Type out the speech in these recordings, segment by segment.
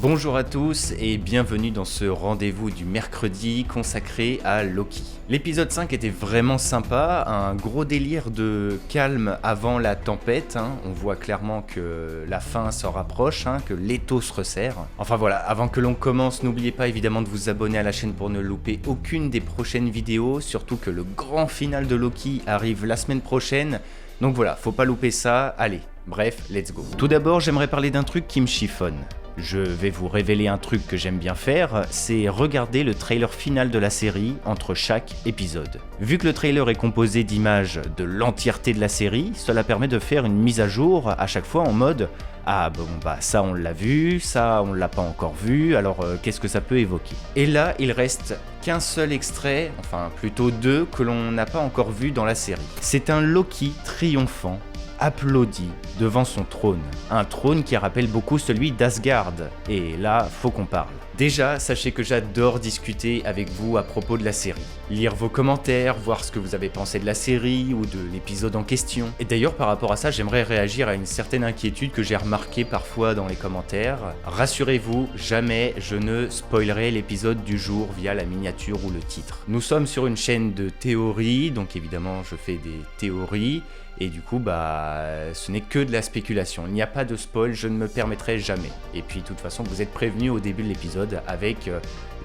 Bonjour à tous et bienvenue dans ce rendez-vous du mercredi consacré à Loki. L'épisode 5 était vraiment sympa, un gros délire de calme avant la tempête, on voit clairement que la fin s'en rapproche, que l'étau se resserre. Enfin voilà, avant que l'on commence, n'oubliez pas évidemment de vous abonner à la chaîne pour ne louper aucune des prochaines vidéos, surtout que le grand final de Loki arrive la semaine prochaine, donc voilà, faut pas louper ça, allez, bref, let's go. Tout d'abord, j'aimerais parler d'un truc qui me chiffonne. Je vais vous révéler un truc que j'aime bien faire, c'est regarder le trailer final de la série entre chaque épisode. Vu que le trailer est composé d'images de l'entièreté de la série, cela permet de faire une mise à jour à chaque fois en mode « Ah bon bah ça on l'a vu, ça on l'a pas encore vu, alors qu'est-ce que ça peut évoquer ?» Et là il reste qu'un seul extrait, enfin plutôt deux, que l'on n'a pas encore vu dans la série. C'est un Loki triomphant, applaudi devant son trône. Un trône qui rappelle beaucoup celui d'Asgard. Et là, faut qu'on parle. Déjà, sachez que j'adore discuter avec vous à propos de la série. Lire vos commentaires, voir ce que vous avez pensé de la série ou de l'épisode en question. Et d'ailleurs, par rapport à ça, j'aimerais réagir à une certaine inquiétude que j'ai remarquée parfois dans les commentaires. Rassurez-vous, jamais je ne spoilerai l'épisode du jour via la miniature ou le titre. Nous sommes sur une chaîne de théories, donc évidemment je fais des théories. Et du coup, ce n'est que de la spéculation. Il n'y a pas de spoil, je ne me permettrai jamais. Et puis, de toute façon, vous êtes prévenus au début de l'épisode avec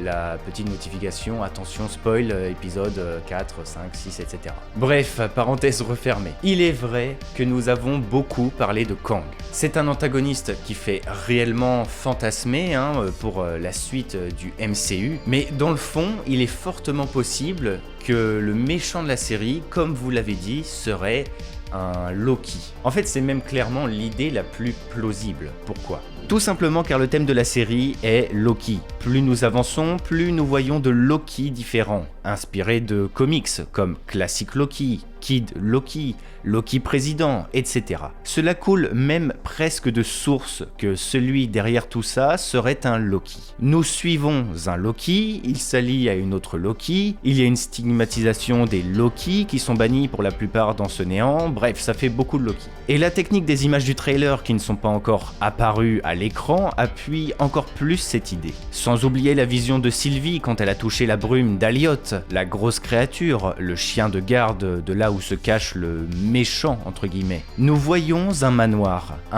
la petite notification, attention spoil, épisode 4, 5, 6, etc. Bref, parenthèse refermée. Il est vrai que nous avons beaucoup parlé de Kang. C'est un antagoniste qui fait réellement fantasmer pour la suite du MCU, mais dans le fond, il est fortement possible que le méchant de la série, comme vous l'avez dit, serait un Loki. En fait, c'est même clairement l'idée la plus plausible. Pourquoi ? Tout simplement car le thème de la série est Loki. Plus nous avançons, plus nous voyons de Loki différents, inspirés de comics comme Classic Loki, Kid Loki, Loki président, etc. Cela coule même presque de source que celui derrière tout ça serait un Loki. Nous suivons un Loki, il s'allie à une autre Loki, il y a une stigmatisation des Loki qui sont bannis pour la plupart dans ce néant, bref, ça fait beaucoup de Loki. Et la technique des images du trailer qui ne sont pas encore apparues à l'écran appuie encore plus cette idée. Sans oublier la vision de Sylvie quand elle a touché la brume d'Aliot, la grosse créature, le chien de garde de là où se cache le méchant entre guillemets. Nous voyons un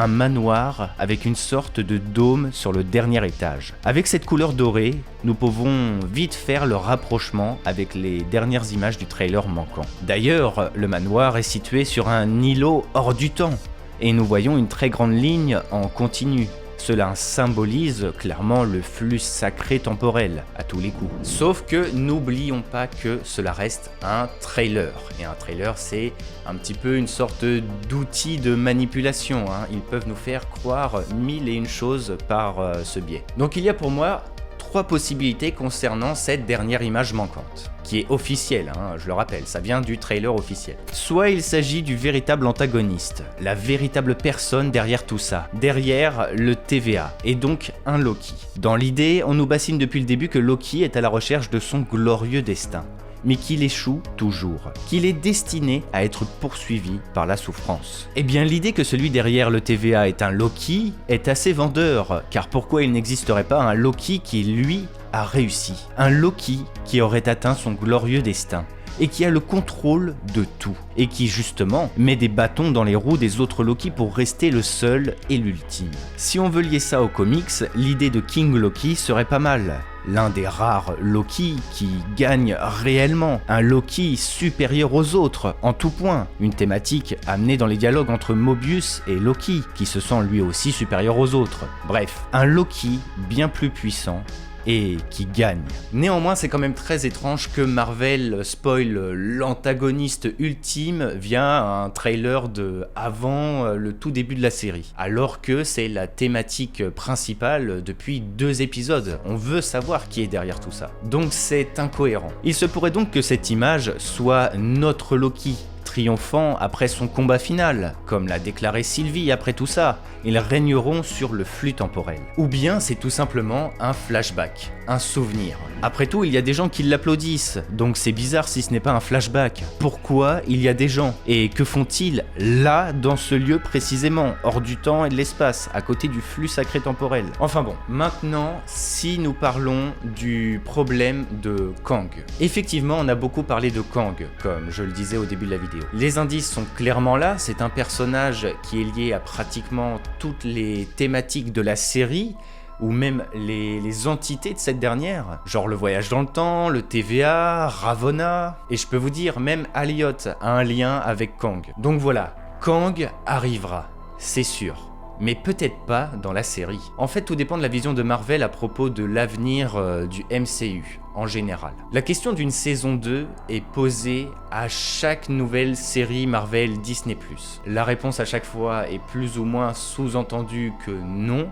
manoir avec une sorte de dôme sur le dernier étage. Avec cette couleur dorée, nous pouvons vite faire le rapprochement avec les dernières images du trailer manquant. D'ailleurs, le manoir est situé sur un îlot hors du temps, et nous voyons une très grande ligne en continu. Cela symbolise clairement le flux sacré temporel à tous les coups. Sauf que n'oublions pas que cela reste un trailer. Et un trailer, c'est un petit peu une sorte d'outil de manipulation. Ils peuvent nous faire croire mille et une choses par ce biais. Donc il y a pour moi trois possibilités concernant cette dernière image manquante, qui est officielle, je le rappelle, ça vient du trailer officiel. Soit il s'agit du véritable antagoniste, la véritable personne derrière tout ça, derrière le TVA, et donc un Loki. Dans l'idée, on nous bassine depuis le début que Loki est à la recherche de son glorieux destin, mais qu'il échoue toujours, qu'il est destiné à être poursuivi par la souffrance. Eh bien l'idée que celui derrière le TVA est un Loki est assez vendeur, car pourquoi il n'existerait pas un Loki qui, lui, a réussi ? Un Loki qui aurait atteint son glorieux destin, et qui a le contrôle de tout, et qui justement met des bâtons dans les roues des autres Loki pour rester le seul et l'ultime. Si on veut lier ça aux comics, l'idée de King Loki serait pas mal. L'un des rares Loki qui gagne réellement, un Loki supérieur aux autres, en tout point, une thématique amenée dans les dialogues entre Mobius et Loki, qui se sent lui aussi supérieur aux autres. Bref, un Loki bien plus puissant, et qui gagne. Néanmoins, c'est quand même très étrange que Marvel spoil l'antagoniste ultime via un trailer de avant le tout début de la série, alors que c'est la thématique principale depuis 2 épisodes. On veut savoir qui est derrière tout ça. Donc c'est incohérent. Il se pourrait donc que cette image soit notre Loki, triomphant après son combat final, comme l'a déclaré Sylvie après tout ça. Ils régneront sur le flux temporel. Ou bien c'est tout simplement un flashback, un souvenir. Après tout, il y a des gens qui l'applaudissent, donc c'est bizarre si ce n'est pas un flashback. Pourquoi il y a des gens? Et que font-ils là, dans ce lieu précisément, hors du temps et de l'espace, à côté du flux sacré temporel? Enfin bon, maintenant, si nous parlons du problème de Kang. Effectivement, on a beaucoup parlé de Kang, comme je le disais au début de la vidéo. Les indices sont clairement là, c'est un personnage qui est lié à pratiquement toutes les thématiques de la série, ou même les entités de cette dernière, genre le voyage dans le temps, le TVA, Ravonna, et je peux vous dire, même Elliot a un lien avec Kang. Donc voilà, Kang arrivera, c'est sûr. Mais peut-être pas dans la série. En fait, tout dépend de la vision de Marvel à propos de l'avenir du MCU, en général. La question d'une saison 2 est posée à chaque nouvelle série Marvel Disney+. La réponse à chaque fois est plus ou moins sous-entendue que non,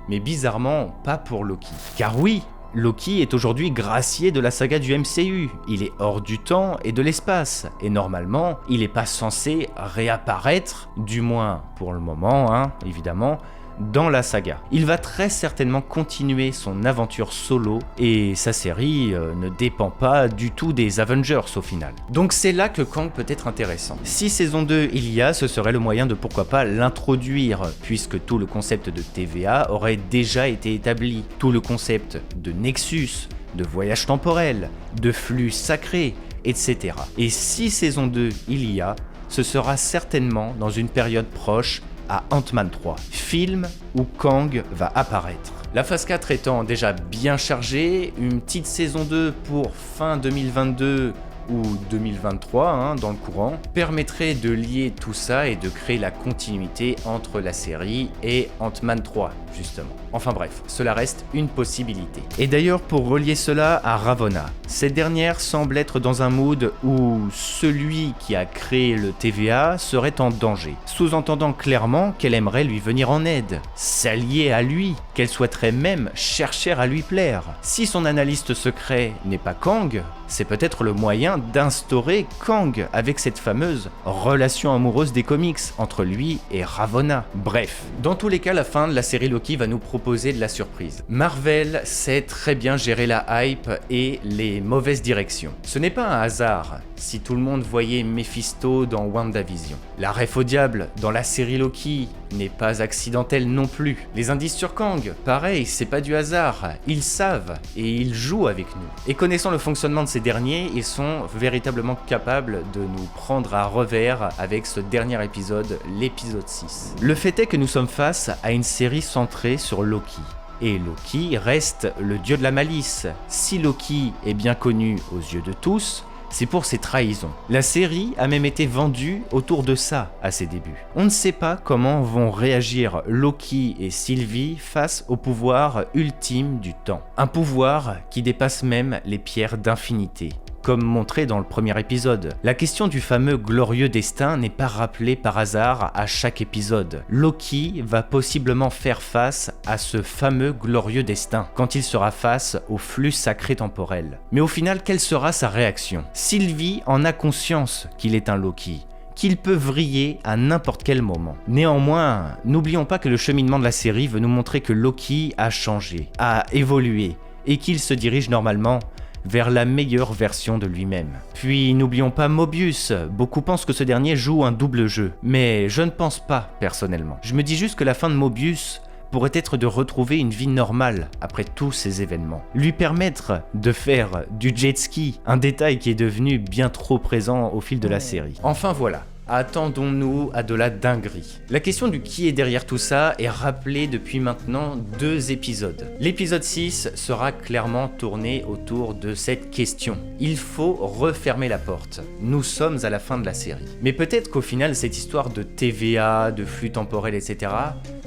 mais bizarrement, pas pour Loki. Car oui, Loki est aujourd'hui gracié de la saga du MCU, il est hors du temps et de l'espace, et normalement, il n'est pas censé réapparaître, du moins pour le moment, évidemment, dans la saga. Il va très certainement continuer son aventure solo, et sa série ne dépend pas du tout des Avengers au final. Donc c'est là que Kang peut être intéressant. Si saison 2 il y a, ce serait le moyen de pourquoi pas l'introduire, puisque tout le concept de TVA aurait déjà été établi, tout le concept de Nexus, de voyage temporel, de flux sacré, etc. Et si saison 2 il y a, ce sera certainement dans une période proche à Ant-Man 3, film où Kang va apparaître. La phase 4 étant déjà bien chargée, une petite saison 2 pour fin 2022 ou 2023 dans le courant, permettrait de lier tout ça et de créer la continuité entre la série et Ant-Man 3, justement. Enfin bref, cela reste une possibilité. Et d'ailleurs, pour relier cela à Ravonna, cette dernière semble être dans un mood où celui qui a créé le TVA serait en danger, sous-entendant clairement qu'elle aimerait lui venir en aide, s'allier à lui, qu'elle souhaiterait même chercher à lui plaire. Si son analyste secret n'est pas Kang, c'est peut-être le moyen d'instaurer Kang avec cette fameuse relation amoureuse des comics entre lui et Ravonna. Bref, dans tous les cas, la fin de la série Loki va nous proposer de la surprise. Marvel sait très bien gérer la hype et les mauvaises directions. Ce n'est pas un hasard si tout le monde voyait Mephisto dans WandaVision. La ref au diable dans la série Loki n'est pas accidentelle non plus. Les indices sur Kang, pareil, c'est pas du hasard. Ils savent et ils jouent avec nous. Et connaissant le fonctionnement de ces derniers, ils sont véritablement capables de nous prendre à revers avec ce dernier épisode, l'épisode 6. Le fait est que nous sommes face à une série centrée sur Loki. Et Loki reste le dieu de la malice. Si Loki est bien connu aux yeux de tous, c'est pour ses trahisons. La série a même été vendue autour de ça à ses débuts. On ne sait pas comment vont réagir Loki et Sylvie face au pouvoir ultime du temps. Un pouvoir qui dépasse même les pierres d'infinité. Comme montré dans le premier épisode. La question du fameux glorieux destin n'est pas rappelée par hasard à chaque épisode. Loki va possiblement faire face à ce fameux glorieux destin quand il sera face au flux sacré temporel. Mais au final, quelle sera sa réaction? Sylvie en a conscience qu'il est un Loki, qu'il peut vriller à n'importe quel moment. Néanmoins, n'oublions pas que le cheminement de la série veut nous montrer que Loki a changé, a évolué, et qu'il se dirige normalement vers la meilleure version de lui-même. Puis n'oublions pas Mobius, beaucoup pensent que ce dernier joue un double jeu, mais je ne pense pas personnellement. Je me dis juste que la fin de Mobius pourrait être de retrouver une vie normale après tous ces événements. Lui permettre de faire du jet ski, un détail qui est devenu bien trop présent au fil de la série. Enfin voilà. Attendons-nous à de la dinguerie. La question du qui est derrière tout ça est rappelée depuis maintenant 2 épisodes. L'épisode 6 sera clairement tourné autour de cette question. Il faut refermer la porte. Nous sommes à la fin de la série. Mais peut-être qu'au final, cette histoire de TVA, de flux temporel, etc.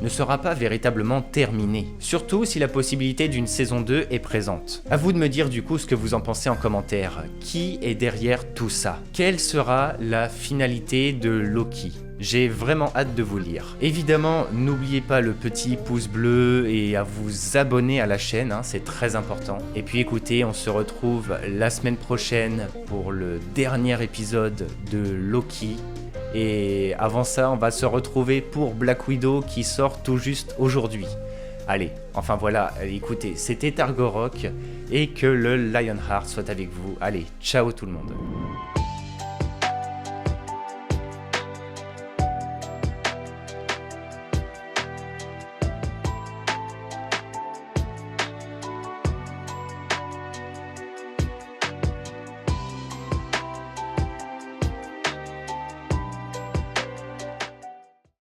ne sera pas véritablement terminée. Surtout si la possibilité d'une saison 2 est présente. À vous de me dire du coup ce que vous en pensez en commentaire. Qui est derrière tout ça? Quelle sera la finalité de Loki? J'ai vraiment hâte de vous lire. Évidemment, n'oubliez pas le petit pouce bleu et à vous abonner à la chaîne, hein, c'est très important. Et puis écoutez, on se retrouve la semaine prochaine pour le dernier épisode de Loki. Et avant ça, on va se retrouver pour Black Widow qui sort tout juste aujourd'hui. Allez, enfin voilà, écoutez, c'était Targorok et que le Lionheart soit avec vous. Allez, ciao tout le monde.